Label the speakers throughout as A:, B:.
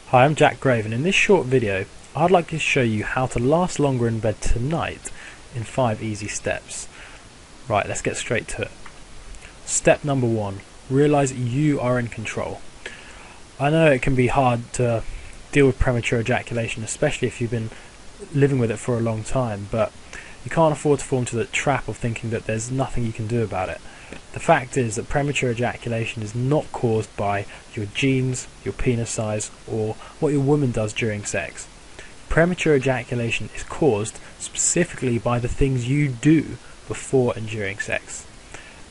A: Hi, I'm Jack Grave, and in this short video I'd like to show you how to last longer in bed tonight in 5 easy steps. Right, let's get straight to it. Step number 1. Realise you are in control. I know it can be hard to deal with premature ejaculation, especially if you've been living with it for a long time, but you can't afford to fall into the trap of thinking that there's nothing you can do about it. The fact is that premature ejaculation is not caused by your genes, your penis size, or what your woman does during sex. Premature ejaculation is caused specifically by the things you do before and during sex.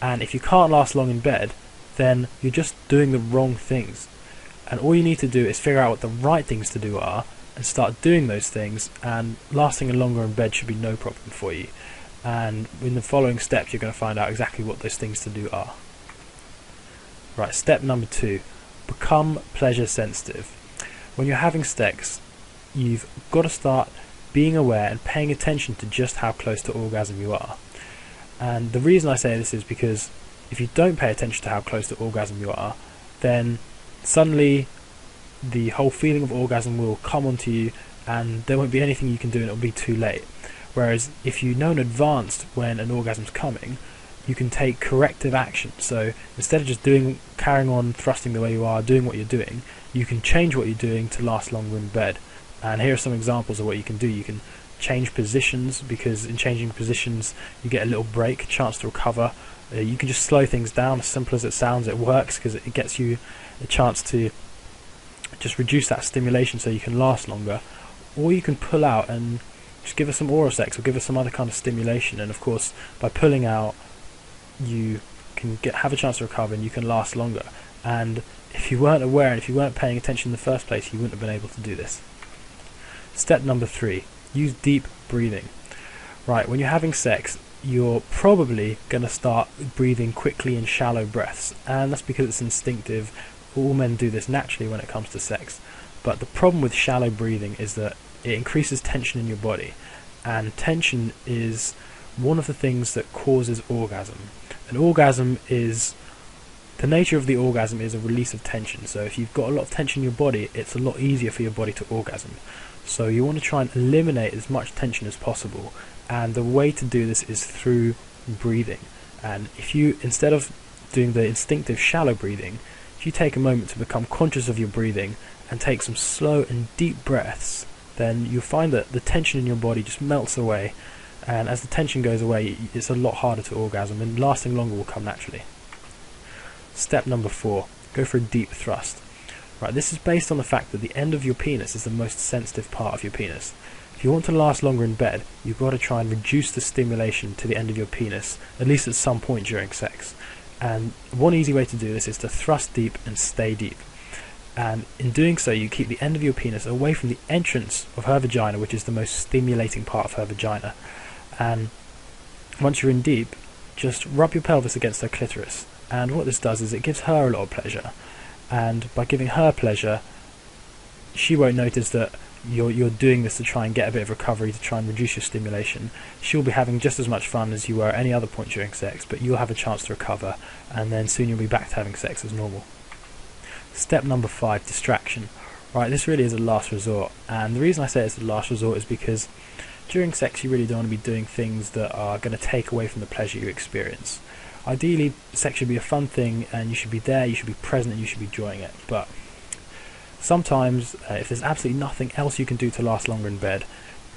A: And if you can't last long in bed, then you're just doing the wrong things. And all you need to do is figure out what the right things to do are and start doing those things, and lasting longer in bed should be no problem for you. And in the following steps you're going to find out exactly what those things to do are. Right, step number 2. Become pleasure sensitive. When you're having sex, you've got to start being aware and paying attention to just how close to orgasm you are. And the reason I say this is because if you don't pay attention to how close to orgasm you are, then suddenly the whole feeling of orgasm will come onto you and there won't be anything you can do and it'll be too late. Whereas if you know in advance when an orgasm's coming, you can take corrective action. So instead of just carrying on thrusting the way you are, doing what you're doing, you can change what you're doing to last longer in bed. And here are some examples of what you can do. You can change positions, because in changing positions you get a little break, a chance to recover. You can just slow things down. As simple as it sounds, it works because it gets you a chance to just reduce that stimulation so you can last longer. Or you can pull out and just give us some oral sex, or give us some other kind of stimulation, and of course by pulling out you can have a chance to recover and you can last longer. And if you weren't aware and if you weren't paying attention in the first place, you wouldn't have been able to do this. Step number 3. Use deep breathing. Right, when you're having sex, you're probably going to start breathing quickly in shallow breaths, and that's because it's instinctive. All men do this naturally when it comes to sex. But the problem with shallow breathing is that it increases tension in your body, and tension is one of the things that causes orgasm. The nature of the orgasm is a release of tension. So if you've got a lot of tension in your body, it's a lot easier for your body to orgasm. So you want to try and eliminate as much tension as possible, and the way to do this is through breathing. And if you, instead of doing the instinctive shallow breathing, if you take a moment to become conscious of your breathing and take some slow and deep breaths, then you'll find that the tension in your body just melts away, and as the tension goes away, it's a lot harder to orgasm, and lasting longer will come naturally. Step number 4. Go for a deep thrust. Right, this is based on the fact that the end of your penis is the most sensitive part of your penis. If you want to last longer in bed, you've got to try and reduce the stimulation to the end of your penis, at least at some point during sex. And one easy way to do this is to thrust deep and stay deep. And in doing so, you keep the end of your penis away from the entrance of her vagina, which is the most stimulating part of her vagina. And once you're in deep, just rub your pelvis against her clitoris. And what this does is it gives her a lot of pleasure. And by giving her pleasure, she won't notice that you're doing this to try and get a bit of recovery, to try and reduce your stimulation. She'll be having just as much fun as you were at any other point during sex, but you'll have a chance to recover, and then soon you'll be back to having sex as normal. Step number 5, distraction. Right, this really is a last resort, and the reason I say it's a last resort is because during sex you really don't want to be doing things that are going to take away from the pleasure you experience. Ideally, sex should be a fun thing, and you should be there, you should be present, and you should be enjoying it. But sometimes, if there's absolutely nothing else you can do to last longer in bed,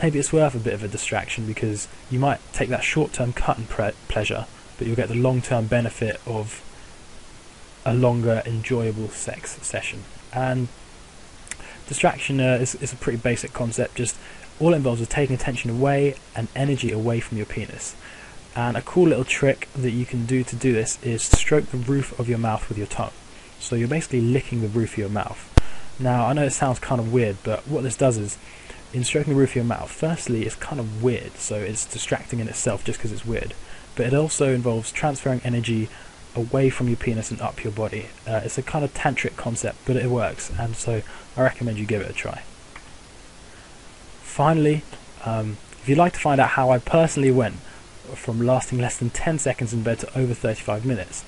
A: maybe it's worth a bit of a distraction, because you might take that short-term cut in pleasure, but you'll get the long-term benefit of a longer, enjoyable sex session. And distraction is a pretty basic concept. Just all it involves is taking attention away and energy away from your penis. And a cool little trick that you can do to do this is stroke the roof of your mouth with your tongue. So you're basically licking the roof of your mouth. Now, I know it sounds kind of weird, but what this does is, in stroking the roof of your mouth, firstly, it's kind of weird, so it's distracting in itself just because it's weird. But it also involves transferring energy away from your penis and up your body. It's a kind of tantric concept, but it works, and so I recommend you give it a try. Finally, if you'd like to find out how I personally went from lasting less than 10 seconds in bed to over 35 minutes,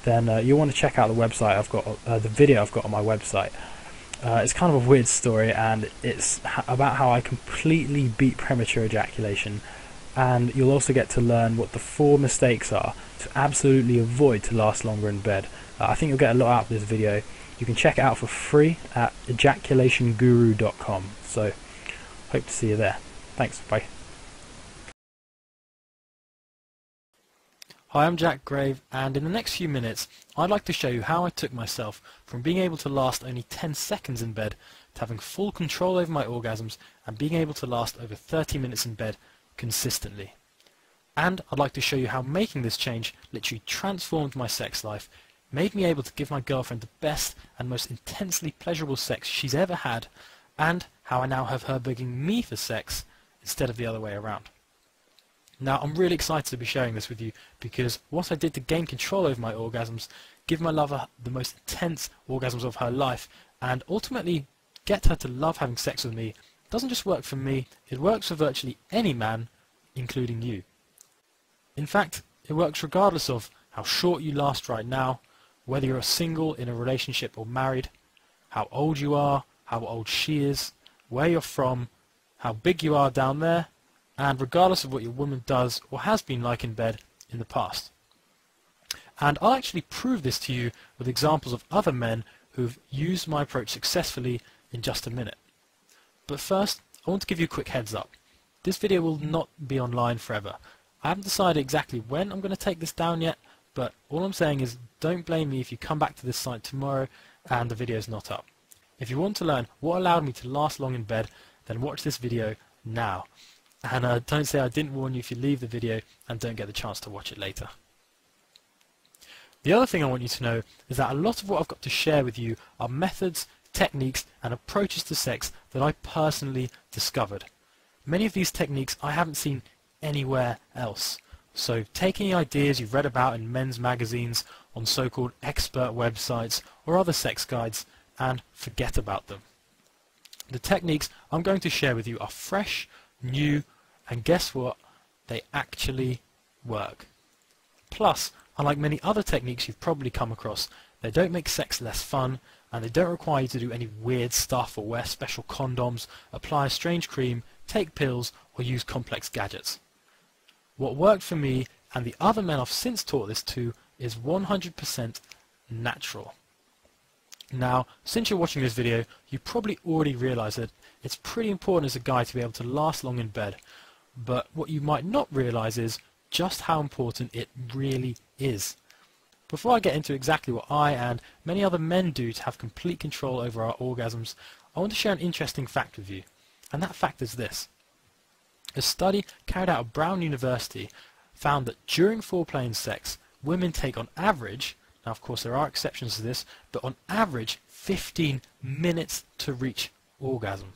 A: then you'll want to check out the website I've got, the video I've got on my website. It's kind of a weird story, and it's about how I completely beat premature ejaculation. And you'll also get to learn what the 4 mistakes are to absolutely avoid to last longer in bed. I think you'll get a lot out of this video. You can check it out for free at ejaculationguru.com. So, hope to see you there. Thanks, bye. Hi, I'm Jack Grave, and in the next few minutes I'd like to show you how I took myself from being able to last only 10 seconds in bed to having full control over my orgasms and being able to last over 30 minutes in bed consistently. And I'd like to show you how making this change literally transformed my sex life, made me able to give my girlfriend the best and most intensely pleasurable sex she's ever had, and how I now have her begging me for sex instead of the other way around. Now, I'm really excited to be sharing this with you because what I did to gain control over my orgasms, give my lover the most intense orgasms of her life, and ultimately get her to love having sex with me doesn't just work for me, it works for virtually any man, including you. In fact, it works regardless of how short you last right now, whether you're single, in a relationship or married, how old you are, how old she is, where you're from, how big you are down there, and regardless of what your woman does or has been like in bed in the past. And I'll actually prove this to you with examples of other men who've used my approach successfully in just a minute. But first, I want to give you a quick heads up. This video will not be online forever. I haven't decided exactly when I'm going to take this down yet, but all I'm saying is don't blame me if you come back to this site tomorrow and the video is not up. If you want to learn what allowed me to last long in bed, then watch this video now. And don't say I didn't warn you if you leave the video and don't get the chance to watch it later. The other thing I want you to know is that a lot of what I've got to share with you are methods, techniques and approaches to sex that I personally discovered. Many of these techniques I haven't seen anywhere else. So take any ideas you've read about in men's magazines, on so-called expert websites or other sex guides and forget about them. The techniques I'm going to share with you are fresh, new, and guess what? They actually work. Plus, unlike many other techniques you've probably come across, they don't make sex less fun, and they don't require you to do any weird stuff or wear special condoms, apply a strange cream, take pills, or use complex gadgets. What worked for me, and the other men I've since taught this to, is 100% natural. Now, since you're watching this video, you probably already realize that it's pretty important as a guy to be able to last long in bed, but what you might not realize is just how important it really is. Before I get into exactly what I and many other men do to have complete control over our orgasms, I want to share an interesting fact with you, and that fact is this. A study carried out at Brown University found that during foreplay and sex, women take on average, now of course there are exceptions to this, but on average 15 minutes to reach orgasm.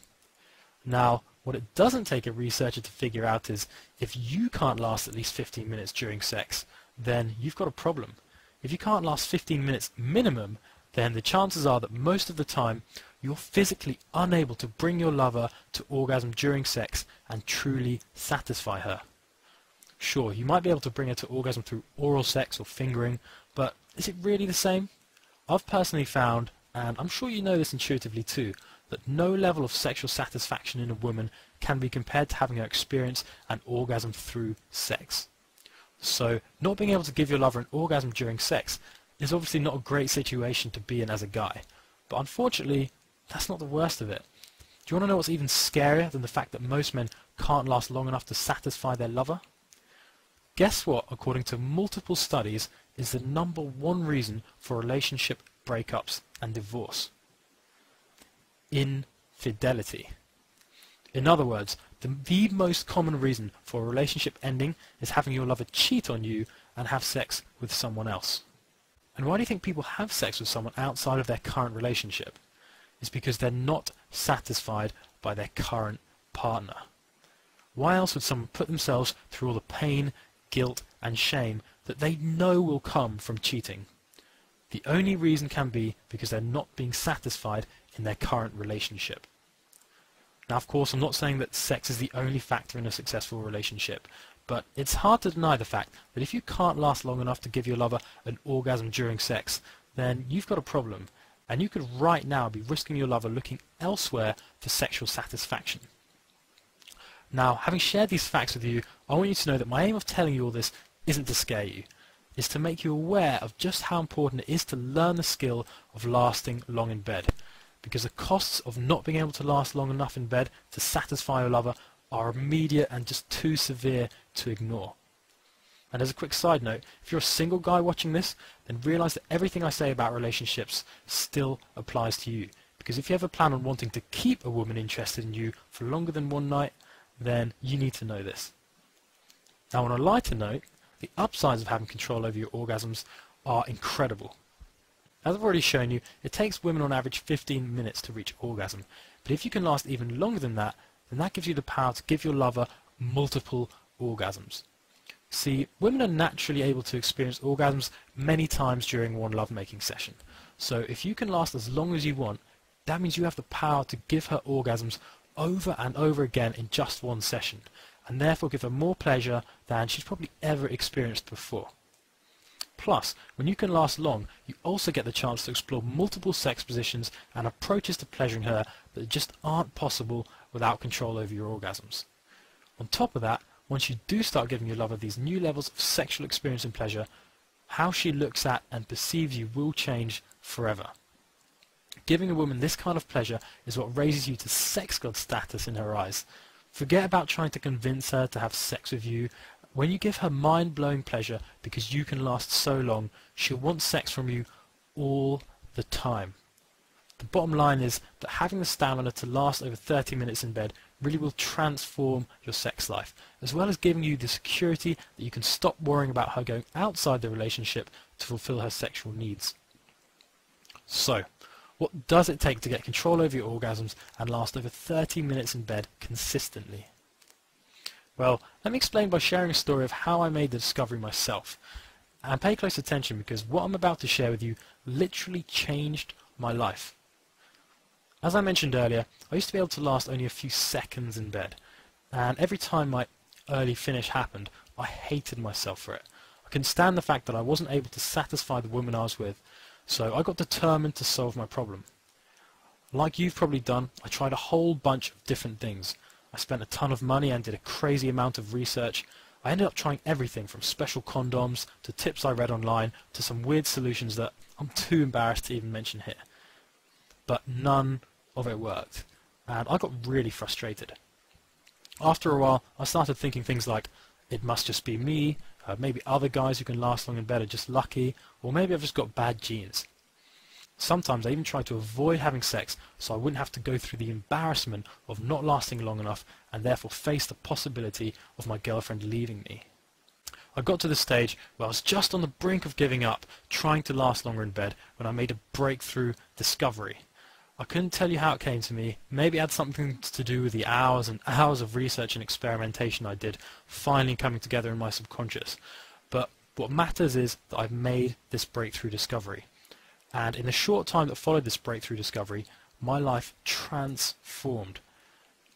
A: Now, what it doesn't take a researcher to figure out is if you can't last at least 15 minutes during sex, then you've got a problem. If you can't last 15 minutes minimum, then the chances are that most of the time you're physically unable to bring your lover to orgasm during sex and truly satisfy her. Sure, you might be able to bring her to orgasm through oral sex or fingering, but is it really the same? I've personally found, and I'm sure you know this intuitively too, that no level of sexual satisfaction in a woman can be compared to having her experience an orgasm through sex. So, not being able to give your lover an orgasm during sex is obviously not a great situation to be in as a guy. But unfortunately, that's not the worst of it. Do you want to know what's even scarier than the fact that most men can't last long enough to satisfy their lover? Guess what, according to multiple studies, is the #1 reason for relationship breakups and divorce? Infidelity. In other words, the most common reason for a relationship ending is having your lover cheat on you and have sex with someone else. And why do you think people have sex with someone outside of their current relationship? It's because they're not satisfied by their current partner. Why else would someone put themselves through all the pain, guilt and shame that they know will come from cheating? The only reason can be because they're not being satisfied in their current relationship. Now, of course, I'm not saying that sex is the only factor in a successful relationship, but it's hard to deny the fact that if you can't last long enough to give your lover an orgasm during sex, then you've got a problem, and you could right now be risking your lover looking elsewhere for sexual satisfaction. Now, having shared these facts with you, I want you to know that my aim of telling you all this isn't to scare you. It's to make you aware of just how important it is to learn the skill of lasting long in bed, because the costs of not being able to last long enough in bed to satisfy your lover are immediate and just too severe to ignore. And as a quick side note, if you're a single guy watching this, then realise that everything I say about relationships still applies to you. Because if you ever plan on wanting to keep a woman interested in you for longer than one night, then you need to know this. Now, on a lighter note, the upsides of having control over your orgasms are incredible. As I've already shown you, it takes women on average 15 minutes to reach orgasm. But if you can last even longer than that, then that gives you the power to give your lover multiple orgasms. See, women are naturally able to experience orgasms many times during one lovemaking session. So if you can last as long as you want, that means you have the power to give her orgasms over and over again in just one session, and therefore give her more pleasure than she's probably ever experienced before. Plus, when you can last long, you also get the chance to explore multiple sex positions and approaches to pleasuring her that just aren't possible without control over your orgasms. On top of that, once you do start giving your lover these new levels of sexual experience and pleasure, how she looks at and perceives you will change forever. Giving a woman this kind of pleasure is what raises you to sex god status in her eyes. Forget about trying to convince her to have sex with you. When you give her mind-blowing pleasure because you can last so long, she'll want sex from you all the time. The bottom line is that having the stamina to last over 30 minutes in bed really will transform your sex life, as well as giving you the security that you can stop worrying about her going outside the relationship to fulfill her sexual needs. So, what does it take to get control over your orgasms and last over 30 minutes in bed consistently? Well, let me explain by sharing a story of how I made the discovery myself. And pay close attention, because what I'm about to share with you literally changed my life. As I mentioned earlier, I used to be able to last only a few seconds in bed, and every time my early finish happened, I hated myself for it. I couldn't stand the fact that I wasn't able to satisfy the woman I was with, so I got determined to solve my problem. Like you've probably done, I tried a whole bunch of different things. I spent a ton of money and did a crazy amount of research. I ended up trying everything from special condoms to tips I read online to some weird solutions that I'm too embarrassed to even mention here. But none of it worked, and I got really frustrated. After a while, I started thinking things like, it must just be me, maybe other guys who can last long in bed are just lucky, or maybe I've just got bad genes. Sometimes I even tried to avoid having sex so I wouldn't have to go through the embarrassment of not lasting long enough and therefore face the possibility of my girlfriend leaving me. I got to the stage where I was just on the brink of giving up, trying to last longer in bed, when I made a breakthrough discovery. I couldn't tell you how it came to me. Maybe it had something to do with the hours and hours of research and experimentation I did finally coming together in my subconscious. But what matters is that I've made this breakthrough discovery. And in the short time that followed this breakthrough discovery, my life transformed.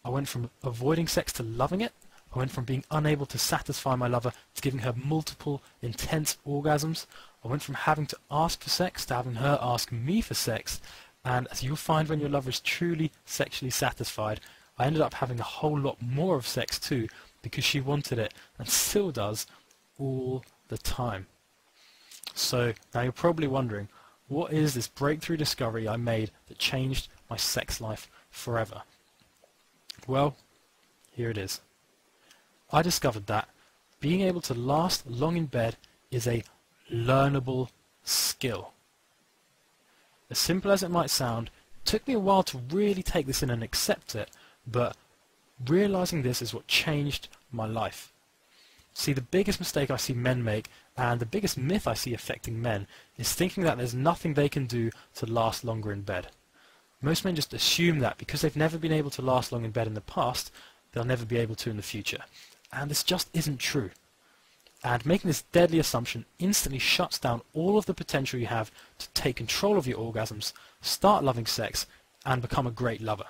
A: I went from avoiding sex to loving it. I went from being unable to satisfy my lover to giving her multiple intense orgasms. I went from having to ask for sex to having her ask me for sex. And as you'll find when your lover is truly sexually satisfied, I ended up having a whole lot more of sex too, because she wanted it, and still does, all the time. So now you're probably wondering, what is this breakthrough discovery I made that changed my sex life forever? Well, here it is. I discovered that being able to last long in bed is a learnable skill. As simple as it might sound, it took me a while to really take this in and accept it, but realizing this is what changed my life. See, the biggest mistake I see men make, and the biggest myth I see affecting men, is thinking that there's nothing they can do to last longer in bed. Most men just assume that because they've never been able to last long in bed in the past, they'll never be able to in the future. And this just isn't true. And making this deadly assumption instantly shuts down all of the potential you have to take control of your orgasms, start loving sex, and become a great lover.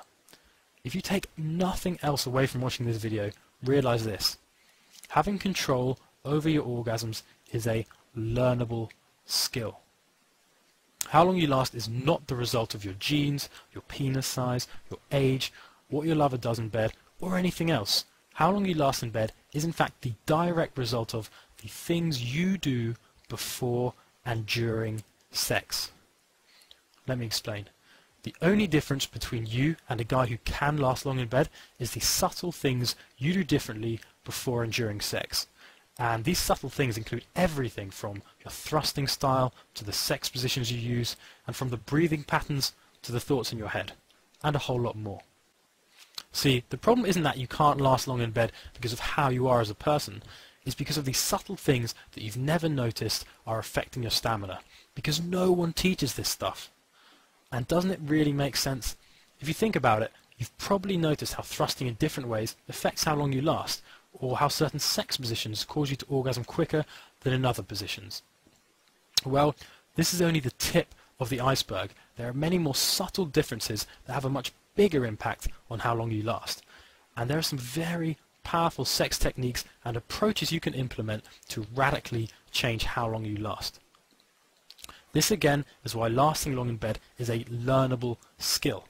A: If you take nothing else away from watching this video, realize this. Having control over your orgasms is a learnable skill. How long you last is not the result of your genes, your penis size, your age, what your lover does in bed, or anything else. How long you last in bed is in fact the direct result of the things you do before and during sex. Let me explain. The only difference between you and a guy who can last long in bed is the subtle things you do differently before and during sex. And these subtle things include everything from your thrusting style to the sex positions you use, and from the breathing patterns to the thoughts in your head, and a whole lot more. See, the problem isn't that you can't last long in bed because of how you are as a person. It's because of these subtle things that you've never noticed are affecting your stamina, because no one teaches this stuff. And doesn't it really make sense? If you think about it, you've probably noticed how thrusting in different ways affects how long you last, or how certain sex positions cause you to orgasm quicker than in other positions. Well, this is only the tip of the iceberg. There are many more subtle differences that have a much bigger impact on how long you last. And there are some very powerful sex techniques and approaches you can implement to radically change how long you last. This again is why lasting long in bed is a learnable skill.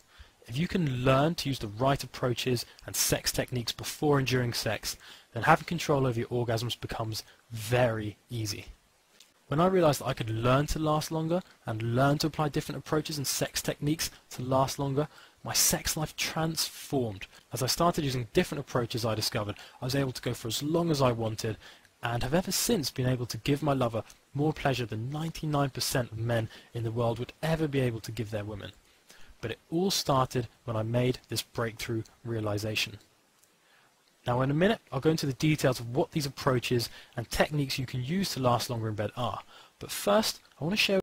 A: If you can learn to use the right approaches and sex techniques before and during sex, then having control over your orgasms becomes very easy. When I realized that I could learn to last longer and learn to apply different approaches and sex techniques to last longer, my sex life transformed. As I started using different approaches I discovered, I was able to go for as long as I wanted, and have ever since been able to give my lover more pleasure than 99% of men in the world would ever be able to give their women. But it all started when I made this breakthrough realization. Now in a minute I'll go into the details of what these approaches and techniques you can use to last longer in bed are, but first I want to share